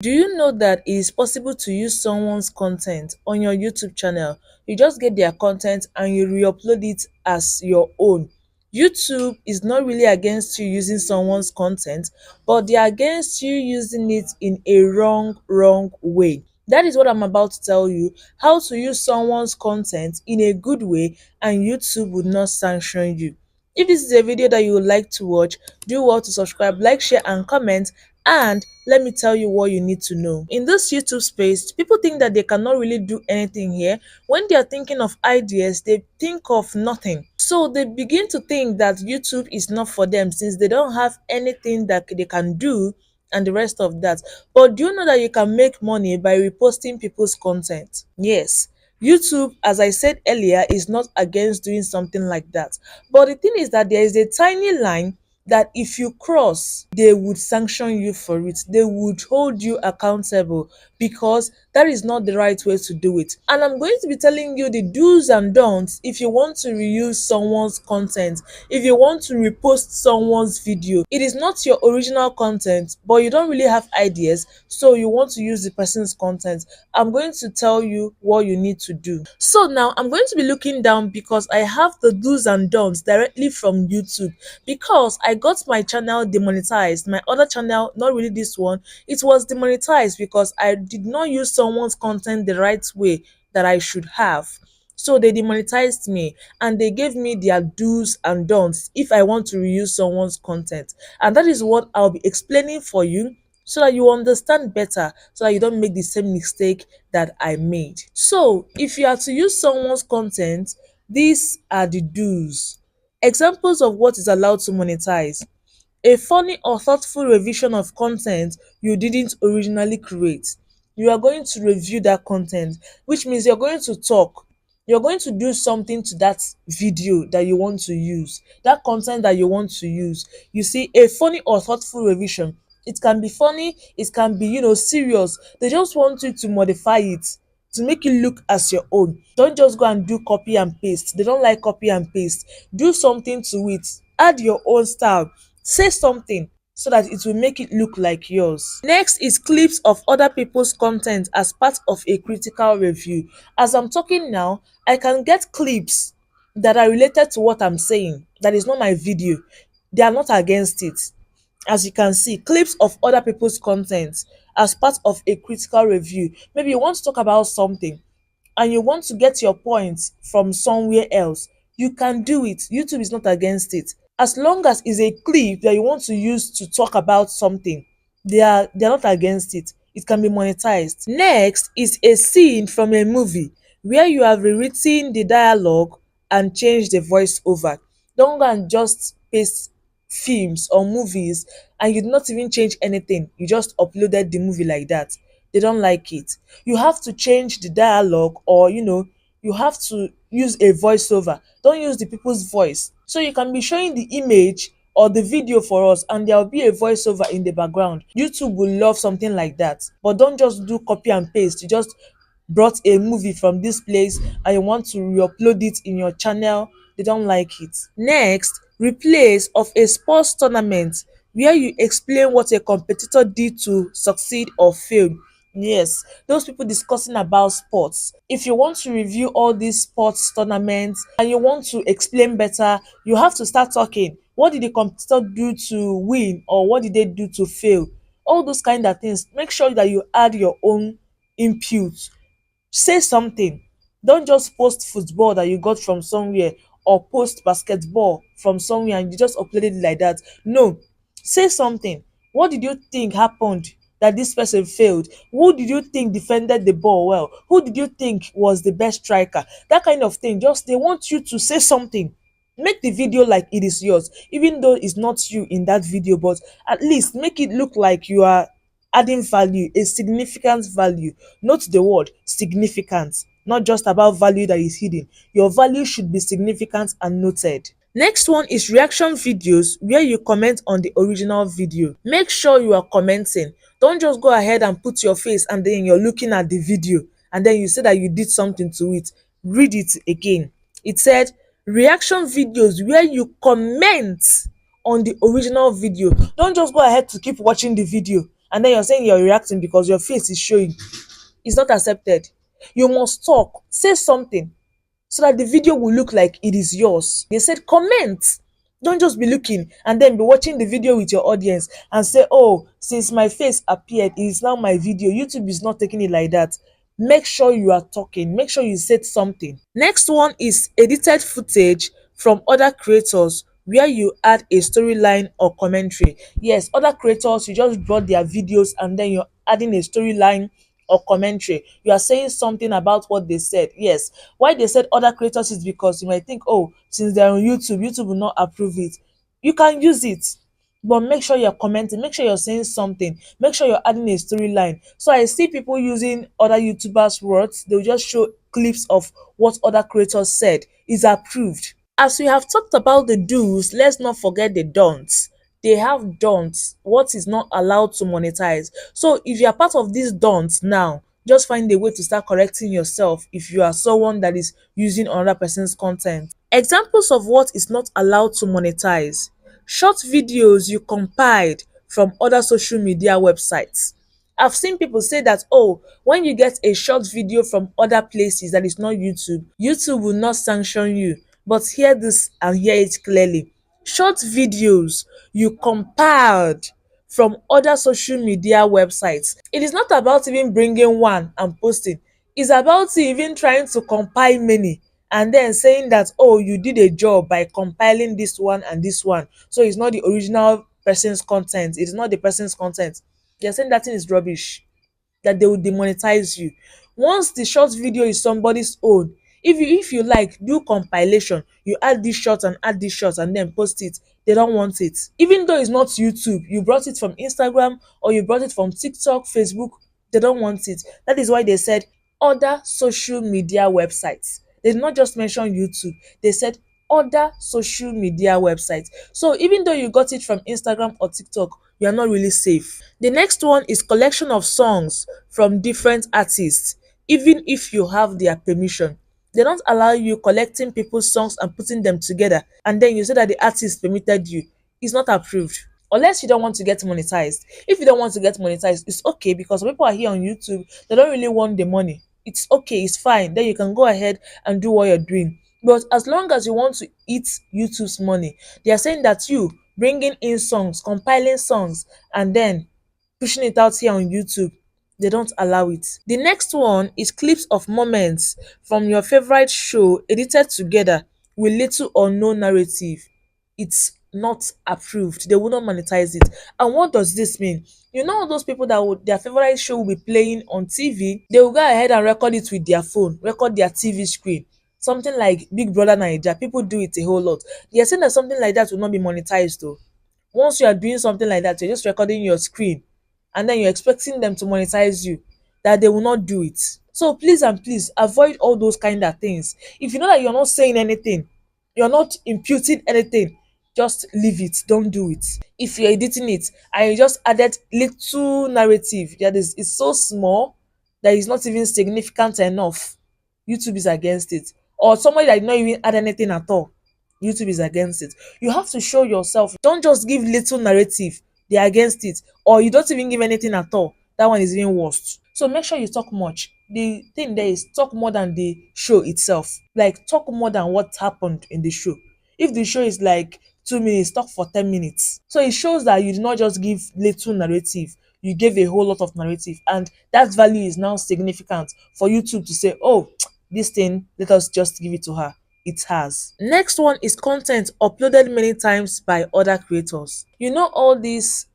Do you know that it is possible to use someone's content on your YouTube channel? You just get their content and you re-upload it as your own. YouTube is not really against you using someone's content, but they are against you using it in a wrong way. That is what I'm about to tell you, how to use someone's content in a good way and YouTube would not sanction you. If this is a video that you would like to watch, do well to subscribe, like, share and comment, and let me tell you what you need to know. In this YouTube space, people think that they cannot really do anything here. When they are thinking of ideas, they think of nothing. So they begin to think that YouTube is not for them since they don't have anything that they can do and the rest of that. But do you know that you can make money by reposting people's content? Yes. YouTube, as I said earlier, is not against doing something like that. But the thing is that there is a tiny line that if you cross, they would sanction you for it. They would hold you accountable because that is not the right way to do it. And I'm going to be telling you the do's and don'ts if you want to reuse someone's content, if you want to repost someone's video. It is not your original content, but you don't really have ideas, so you want to use the person's content. I'm going to tell you what you need to do. So now I'm going to be looking down because I have the do's and don'ts directly from YouTube, because I got my channel demonetized. My other channel, not really this one, it was demonetized because I did not use someone's content the right way that I should have. So they demonetized me and they gave me their do's and don'ts if I want to reuse someone's content. And that is what I'll be explaining for you so that you understand better, so that you don't make the same mistake that I made. So if you are to use someone's content, these are the do's. Examples of what is allowed to monetize: a funny or thoughtful revision of content you didn't originally create. You are going to review that content, which means you're going to talk. You're going to do something to that video that you want to use, that content that you want to use. You see, a funny or thoughtful revision, it can be funny, it can be, serious. They just want you to modify it to make it look as your own. Don't just go and do copy and paste. They don't like copy and paste. Do something to it. Add your own style. Say something so that it will make it look like yours. Next is clips of other people's content as part of a critical review. As I'm talking now, I can get clips that are related to what I'm saying. That is not my video. They are not against it. As you can see, clips of other people's content as part of a critical review. Maybe you want to talk about something and you want to get your points from somewhere else, you can do it. YouTube is not against it. As long as it's a clip that you want to use to talk about something, they're not against it. It can be monetized. Next is a scene from a movie where you have rewritten the dialogue and changed the voiceover. Don't go and just paste films or movies and you did not even change anything. You just uploaded the movie like that. They don't like it. You have to change the dialogue, or you have to use a voiceover. Don't use the people's voice. So you can be showing the image or the video for us and there will be a voiceover in the background. YouTube will love something like that. But don't just do copy and paste. You just brought a movie from this place and you want to re-upload it in your channel. They don't like it. Next, replays of a sports tournament where you explain what a competitor did to succeed or fail. Yes, those people discussing about sports. If you want to review all these sports tournaments and you want to explain better, you have to start talking. What did the competitor do to win, or what did they do to fail? All those kind of things. Make sure that you add your own input. Say something. Don't just post football that you got from somewhere, or post basketball from somewhere and you just uploaded it like that. No, say something. What did you think happened that this person failed? Who did you think defended the ball well? Who did you think was the best striker? That kind of thing. Just, they want you to say something. Make the video like it is yours, even though it's not you in that video, but at least make it look like you are adding value, a significant value. Note the word significant, not just about value that is hidden. Your value should be significant and noted. Next one is reaction videos where you comment on the original video. Make sure you are commenting. Don't just go ahead and put your face and then you're looking at the video and then you say that you did something to it. Read it again. It said reaction videos where you comment on the original video. Don't just go ahead to keep watching the video and then you're saying you're reacting because your face is showing. It's not accepted. You must talk, say something so that the video will look like it is yours. They said comment. Don't just be looking and then be watching the video with your audience and say, oh, since my face appeared, it is now my video. YouTube is not taking it like that. Make sure you are talking. Make sure you said something. Next one is edited footage from other creators where you add a storyline or commentary. Yes, other creators, you just brought their videos and then you're adding a storyline or commentary. You are saying something about what they said. Yes, why they said other creators is because you might think, oh, since they're on YouTube, YouTube will not approve it. You can use it, but make sure you're commenting, make sure you're saying something, make sure you're adding a storyline. So I see people using other YouTubers' words, they'll just show clips of what other creators said is approved. As we have talked about the do's, let's not forget the don'ts. They have don'ts, what is not allowed to monetize. So if you are part of these don'ts now, just find a way to start correcting yourself if you are someone that is using another person's content. Examples of what is not allowed to monetize: short videos you compiled from other social media websites. I've seen people say that, oh, when you get a short video from other places that is not YouTube, YouTube will not sanction you. But hear this and hear it clearly. Short videos you compiled from other social media websites. It is not about even bringing one and posting. It's about even trying to compile many and then saying that, oh, you did a job by compiling this one and this one. So it's not the original person's content. It's not the person's content. They're saying that thing is rubbish, that they will demonetize you. Once the short video is somebody's own, if you like do compilation, you add this short and add this short and then post it, they don't want it. Even though it's not YouTube, you brought it from Instagram or you brought it from TikTok, Facebook, they don't want it. That is why they said other social media websites. They did not just mention YouTube, they said other social media websites. So even though you got it from Instagram or TikTok, you are not really safe. The next one is collection of songs from different artists, even if you have their permission. They don't allow you collecting people's songs and putting them together and then you say that the artist permitted you. It's not approved. Unless you don't want to get monetized. If you don't want to get monetized, it's okay because people are here on YouTube, they don't really want the money. It's okay, it's fine. Then you can go ahead and do what you're doing. But as long as you want to eat YouTube's money, they are saying that you bringing in songs, compiling songs, and then pushing it out here on YouTube, they don't allow it. The next one is clips of moments from your favorite show edited together with little or no narrative. It's not approved. They will not monetize it. And what does this mean? You know all those people that would their favorite show will be playing on TV, they will go ahead and record it with their phone, record their TV screen. Something like Big Brother Naija, people do it a whole lot. They are saying that something like that will not be monetized though. Once you are doing something like that, you're just recording your screen and then you're expecting them to monetize you, that they will not do it. So please and please avoid all those kind of things. If you know that you're not saying anything, you're not imputing anything, just leave it, don't do it. If you're editing it and you just added little narrative that is it's so small that is not even significant enough, YouTube is against it. Or somebody that did not even add anything at all, YouTube is against it. You have to show yourself. Don't just give little narrative, they're against it. Or you don't even give anything at all, that one is even worse. So make sure you talk much. The thing there is talk more than the show itself. Like talk more than what happened in the show. If the show is like 2 minutes, talk for 10 minutes. So it shows that you did not just give little narrative, you gave a whole lot of narrative, and that value is now significant for YouTube to say, oh, this thing, let us just give it to her. It has. Next one is content uploaded many times by other creators. You know all these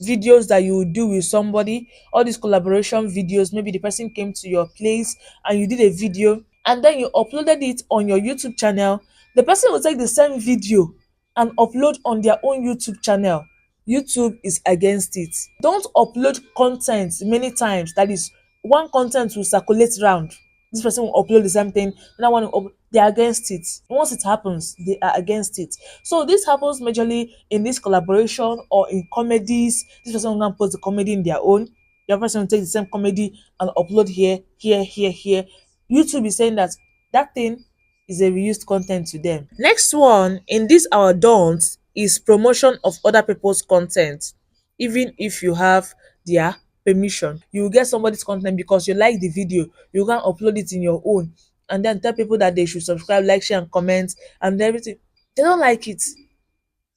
videos that you do with somebody, all these collaboration videos, maybe the person came to your place and you did a video and then you uploaded it on your YouTube channel. The person will take the same video and upload on their own YouTube channel. YouTube is against it. Don't upload content many times. That is, one content will circulate round. This person will upload the same thing, another one will they are against it. Once it happens, they are against it. So this happens majorly in this collaboration or in comedies. This person will now post the comedy in their own. The other person will take the same comedy and upload here, here, here, here. YouTube is saying that that thing is a reused content to them. Next one in this our don'ts is promotion of other people's content, even if you have their permission. You will get somebody's content because you like the video, you can upload it in your own and then tell people that they should subscribe, like, share and comment and everything. They don't like it.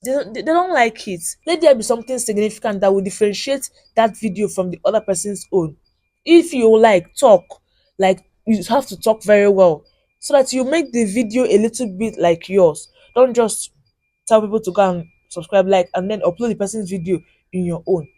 They don't like it. Let there be something significant that will differentiate that video from the other person's own. If you like talk, like you have to talk very well so that you make the video a little bit like yours. Don't just tell people to go and subscribe, like, and then upload the person's video in your own.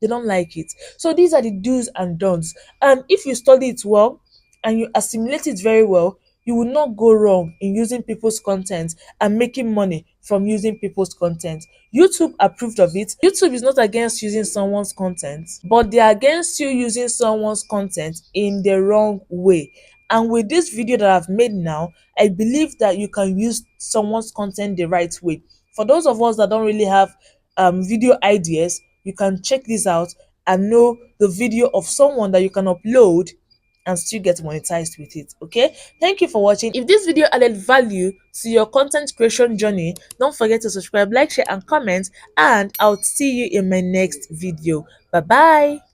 They don't like it. So these are the do's and don'ts. And if you study it well and you assimilate it very well, you will not go wrong in using people's content and making money from using people's content. YouTube approved of it. YouTube is not against using someone's content, but they are against you using someone's content in the wrong way. And with this video that I've made now, I believe that you can use someone's content the right way. For those of us that don't really have video ideas, you can check this out and know the video of someone that you can upload and still get monetized with it. Okay, thank you for watching. If this video added value to your content creation journey, don't forget to subscribe, like, share and comment, and I'll see you in my next video. Bye bye.